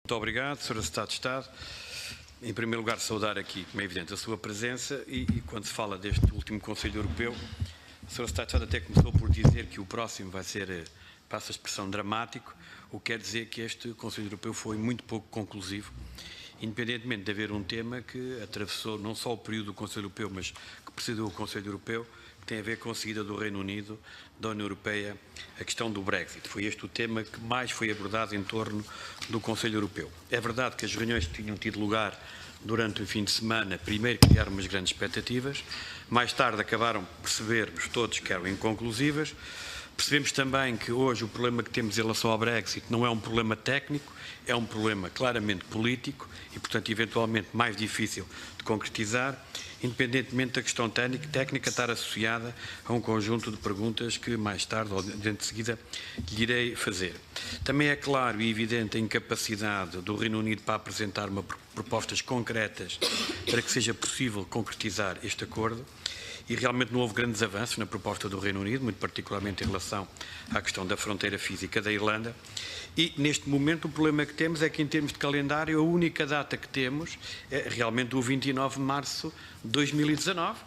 Muito obrigado, Sr. Secretário de Estado. Em primeiro lugar, saudar aqui, como é evidente, a sua presença e quando se fala deste último Conselho Europeu, o Sr. Secretário de Estado até começou por dizer que o próximo vai ser, passa a expressão, dramático, o que quer dizer que este Conselho Europeu foi muito pouco conclusivo, independentemente de haver um tema que atravessou não só o período do Conselho Europeu, mas que precedeu o Conselho Europeu, que tem a ver com a saída do Reino Unido da União Europeia, a questão do Brexit. Foi este o tema que mais foi abordado em torno do Conselho Europeu. É verdade que as reuniões que tinham tido lugar durante o fim de semana, primeiro criaram umas grandes expectativas, mais tarde acabaram por perceber-nos todos que eram inconclusivas. Percebemos também que hoje o problema que temos em relação ao Brexit não é um problema técnico, é um problema claramente político e, portanto, eventualmente mais difícil de concretizar, independentemente da questão técnica estar associada a um conjunto de perguntas que mais tarde, ou de seguida, lhe irei fazer. Também é claro e evidente a incapacidade do Reino Unido para apresentar propostas concretas para que seja possível concretizar este acordo. E realmente não houve grandes avanços na proposta do Reino Unido, muito particularmente em relação à questão da fronteira física da Irlanda. E, neste momento, o problema que temos é que, em termos de calendário, a única data que temos é realmente o 29 de março de 2019.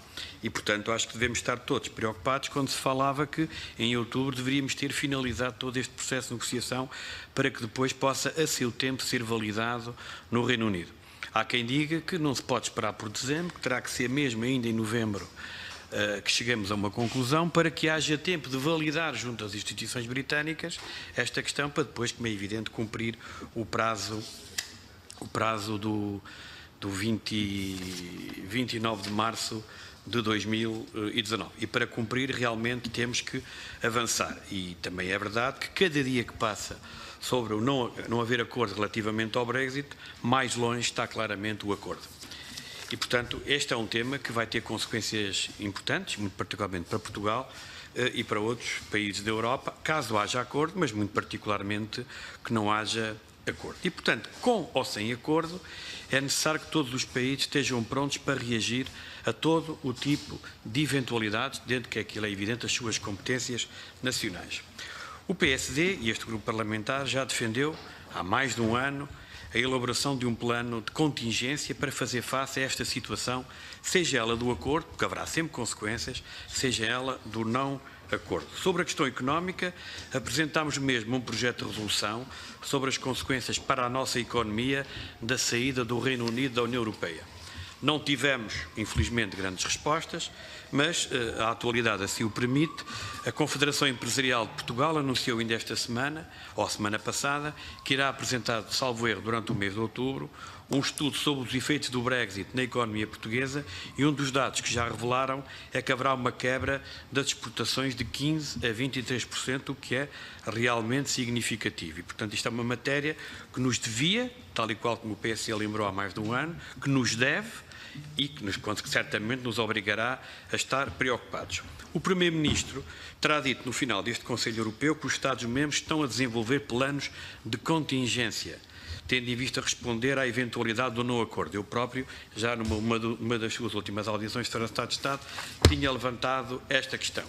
E, portanto, acho que devemos estar todos preocupados quando se falava que, em outubro, deveríamos ter finalizado todo este processo de negociação para que depois possa, a seu tempo, ser validado no Reino Unido. Há quem diga que não se pode esperar por dezembro, que terá que ser mesmo ainda em novembro que cheguemos a uma conclusão para que haja tempo de validar junto às instituições britânicas esta questão para depois, como é evidente, cumprir o prazo do 29 de março de 2019. E para cumprir realmente temos que avançar. E também é verdade que cada dia que passa sobre o não haver acordo relativamente ao Brexit, mais longe está claramente o acordo. E, portanto, este é um tema que vai ter consequências importantes, muito particularmente para Portugal e para outros países da Europa, caso haja acordo, mas muito particularmente que não haja acordo. E, portanto, com ou sem acordo, é necessário que todos os países estejam prontos para reagir a todo o tipo de eventualidades, dentro que aquilo é evidente as suas competências nacionais. O PSD e este grupo parlamentar já defendeu, há mais de um ano, a elaboração de um plano de contingência para fazer face a esta situação, seja ela do acordo, porque haverá sempre consequências, seja ela do não acordo. Sobre a questão económica, apresentámos mesmo um projeto de resolução sobre as consequências para a nossa economia da saída do Reino Unido da União Europeia. Não tivemos, infelizmente, grandes respostas, mas a atualidade assim o permite. A Confederação Empresarial de Portugal anunciou ainda esta semana, ou semana passada, que irá apresentar, salvo erro, durante o mês de outubro, um estudo sobre os efeitos do Brexit na economia portuguesa e um dos dados que já revelaram é que haverá uma quebra das exportações de 15% a 23%, o que é realmente significativo. E, portanto, isto é uma matéria que nos devia, tal e qual como o PSD lembrou há mais de um ano, que nos deve e que certamente nos obrigará a estar preocupados. O Primeiro-Ministro terá dito no final deste Conselho Europeu que os Estados-membros estão a desenvolver planos de contingência, tendo em vista responder à eventualidade do não acordo. Eu próprio, já numa das suas últimas audições de Secretário de Estado, tinha levantado esta questão.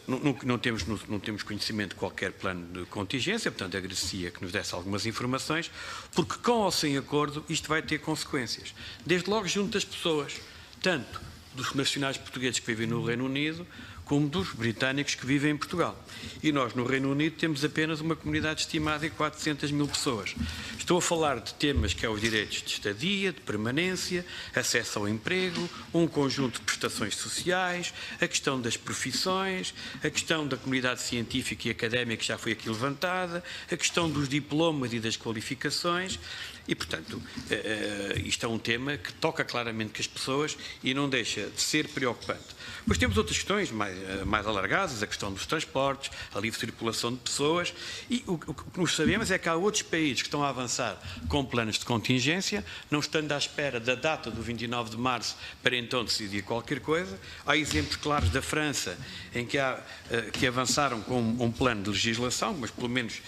Não temos conhecimento de qualquer plano de contingência, portanto agradecia que nos desse algumas informações, porque com ou sem acordo isto vai ter consequências. Desde logo junto das pessoas, tanto dos nacionais portugueses que vivem no Reino Unido, como dos britânicos que vivem em Portugal. E nós, no Reino Unido, temos apenas uma comunidade estimada em 400 mil pessoas. Estou a falar de temas que é os direitos de estadia, de permanência, acesso ao emprego, um conjunto de prestações sociais, a questão das profissões, a questão da comunidade científica e académica que já foi aqui levantada, a questão dos diplomas e das qualificações. E, portanto, isto é um tema que toca claramente com as pessoas e não deixa de ser preocupante. Depois temos outras questões mais alargadas, a questão dos transportes, a livre circulação de pessoas, e o que nós sabemos é que há outros países que estão a avançar com planos de contingência, não estando à espera da data do 29 de março para então decidir qualquer coisa. Há exemplos claros da França em que avançaram com um plano de legislação, mas pelo menos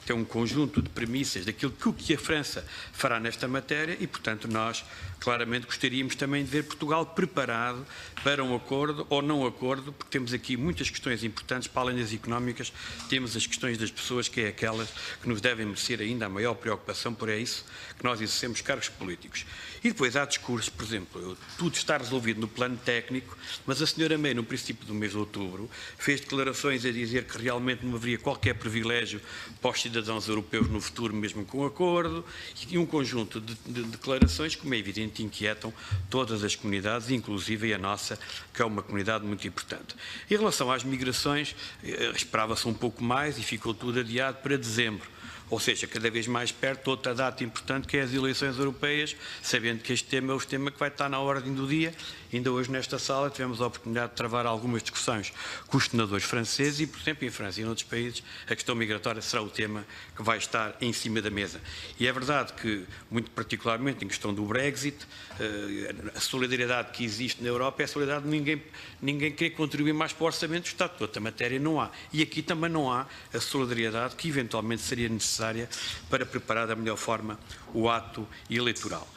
tem um conjunto de premissas daquilo que a França fará nesta matéria e, portanto, nós claramente gostaríamos também de ver Portugal preparado para um acordo ou não acordo, porque temos aqui muitas questões importantes, para além das económicas, temos as questões das pessoas, que é aquelas que nos devem merecer ainda a maior preocupação, por é isso que nós exercemos cargos políticos. E depois há discursos, por exemplo, tudo está resolvido no plano técnico, mas a senhora May, no princípio do mês de outubro, fez declarações a dizer que realmente não haveria qualquer privilégio para os cidadãos europeus no futuro, mesmo com o acordo, e um conjunto de declarações, como é evidente, inquietam todas as comunidades, inclusive a nossa, que é uma comunidade muito importante. Em relação às migrações, esperava-se um pouco mais e ficou tudo adiado para dezembro. Ou seja, cada vez mais perto, outra data importante, que é as eleições europeias, sabendo que este tema é o tema que vai estar na ordem do dia. Ainda hoje, nesta sala, tivemos a oportunidade de travar algumas discussões com os senadores franceses e, por exemplo, em França e em outros países, a questão migratória será o tema que vai estar em cima da mesa. E é verdade que, muito particularmente em questão do Brexit, a solidariedade que existe na Europa é a solidariedade de ninguém quer contribuir mais para o orçamento do Estado. Outra matéria não há. E aqui também não há a solidariedade que, eventualmente, seria necessária para preparar da melhor forma o ato eleitoral.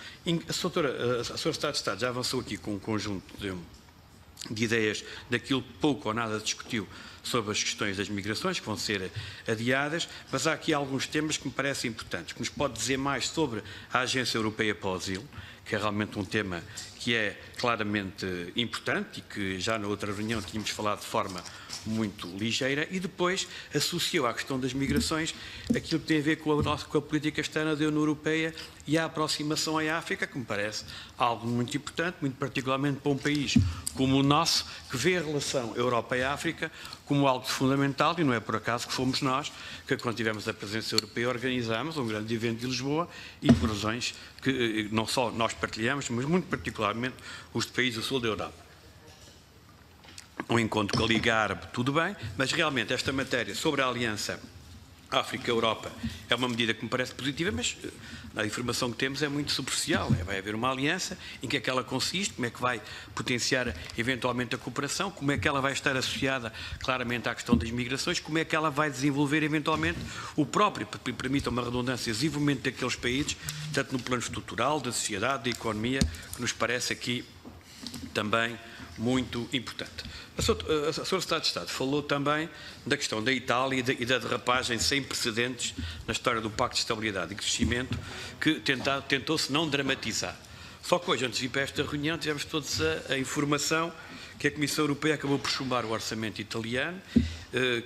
A senhora Secretária de Estado já avançou aqui com um conjunto de ideias daquilo que pouco ou nada discutiu sobre as questões das migrações, que vão ser adiadas, mas há aqui alguns temas que me parecem importantes, que nos pode dizer mais sobre a Agência Europeia para o Asilo, que é realmente um tema que é claramente importante e que já na outra reunião tínhamos falado de forma muito ligeira, e depois associou à questão das migrações aquilo que tem a ver com a política externa da União Europeia e a aproximação à África, que me parece algo muito importante, muito particularmente para um país como o nosso, que vê a relação Europa e África como algo fundamental, e não é por acaso que fomos nós que, quando tivemos a presença europeia, organizámos um grande evento de Lisboa e por razões que não só nós partilhamos, mas muito particularmente os de países do sul da Europa. Um encontro com a Liga Árabe, tudo bem, mas realmente esta matéria sobre a aliança África-Europa é uma medida que me parece positiva, mas a informação que temos é muito superficial. Vai haver uma aliança, em que é que ela consiste, como é que vai potenciar eventualmente a cooperação, como é que ela vai estar associada claramente à questão das migrações, como é que ela vai desenvolver eventualmente o próprio, que permita uma redundância, desenvolvimento daqueles países, tanto no plano estrutural, da sociedade, da economia, que nos parece aqui também muito importante. A Sra. Secretária de Estado falou também da questão da Itália e da derrapagem sem precedentes na história do Pacto de Estabilidade e Crescimento, que tentou-se não dramatizar. Só que hoje, antes de ir para esta reunião, tivemos todos a informação que a Comissão Europeia acabou por chumbar o orçamento italiano,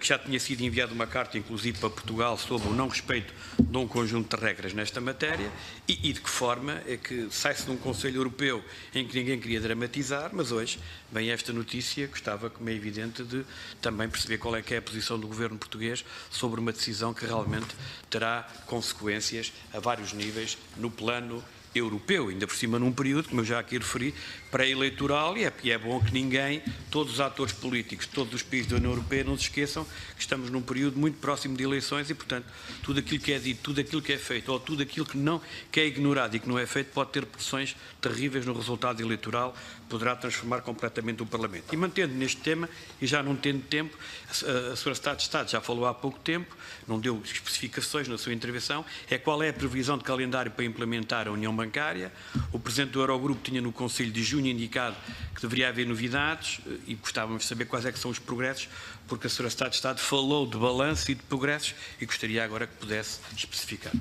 que já tinha sido enviada uma carta, inclusive para Portugal, sobre o não respeito de um conjunto de regras nesta matéria, e de que forma é que sai-se de um Conselho Europeu em que ninguém queria dramatizar, mas hoje vem esta notícia, gostava, como é evidente, de também perceber qual é que é a posição do Governo português sobre uma decisão que realmente terá consequências a vários níveis no plano europeu, ainda por cima num período, como eu já aqui referi, pré-eleitoral, e é bom que ninguém, todos os atores políticos, todos os países da União Europeia, não se esqueçam que estamos num período muito próximo de eleições e, portanto, tudo aquilo que é dito, tudo aquilo que é feito, ou tudo aquilo que é ignorado e que não é feito, pode ter pressões terríveis no resultado eleitoral, poderá transformar completamente o Parlamento. E mantendo neste tema, e já não tendo tempo, a Sra. Secretária de Estado já falou há pouco tempo, não deu especificações na sua intervenção, qual é a previsão de calendário para implementar a União Bancária. O Presidente do Eurogrupo tinha no Conselho de junho indicado que deveria haver novidades e gostávamos de saber quais é que são os progressos, porque a Sra. Secretária de Estado falou de balanço e de progressos e gostaria agora que pudesse especificar.